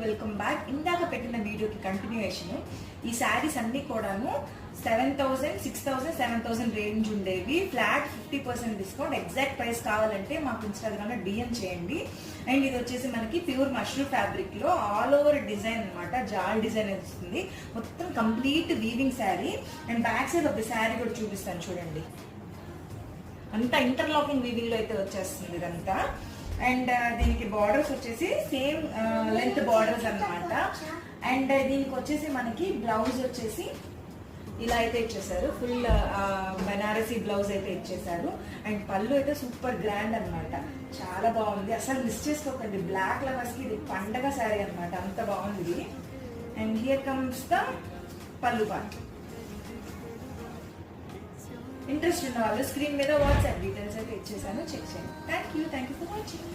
Welcome back. ఇందాక పెట్టిన వీడియోకి కంటిన్యూయేషన్. ఈ శారీస్ అన్ని కూడాను 7,000, 6,000, 7,000 రేంజ్ ఉండేవి. Flat 50% discount. ఎగ్జాక్ట్ ప్రైస్ కావాలంటే మాకు ఇన్స్టాగ్రామ్ లో డిఎం చేయండి. అండ్ ఇది వచ్చేసి మనకి ప్యూర్ మష్రూమ్ ఫ్యాబ్రిక్ లో ఆల్ ఓవర్ డిజైన్ అనమాట. జాల్ డిజైన్ వస్తుంది. మొత్తం complete weaving sari. And back side of the sari కూడా చూపిస్తాను చూడండి. అంతా ఇంటర్లాకింగ్ వీవింగ్ లో అయితే వచ్చేస్తుంది ఇదంతా. అండ్ దీనికి బార్డర్స్ వచ్చేసి సేమ్ లెంత్ బార్డర్స్ అన్నమాట. అండ్ దీనికి వచ్చేసి మనకి బ్లౌజ్ వచ్చేసి ఇలా అయితే ఇచ్చేసారు. ఫుల్ బనారసీ బ్లౌజ్ అయితే ఇచ్చేసారు. అండ్ పళ్ళు అయితే సూపర్ గ్రాండ్ అనమాట. చాలా బాగుంది. అసలు మిస్ చేసుకోకండి. బ్లాక్ లవర్స్ కి ఇది పండగ శారీ అనమాట. అంత బాగుంది ఇది. అండ్ హియర్ కమ్స్ ద పళ్ళు పార్ట్. ఇంట్రెస్ట్ ఉన్న వాళ్ళు స్క్రీన్ మీద వాట్సాప్ డీటెయిల్స్ అయితే ఇచ్చేసాను. చెక్ చేయండి. Thank you for watching.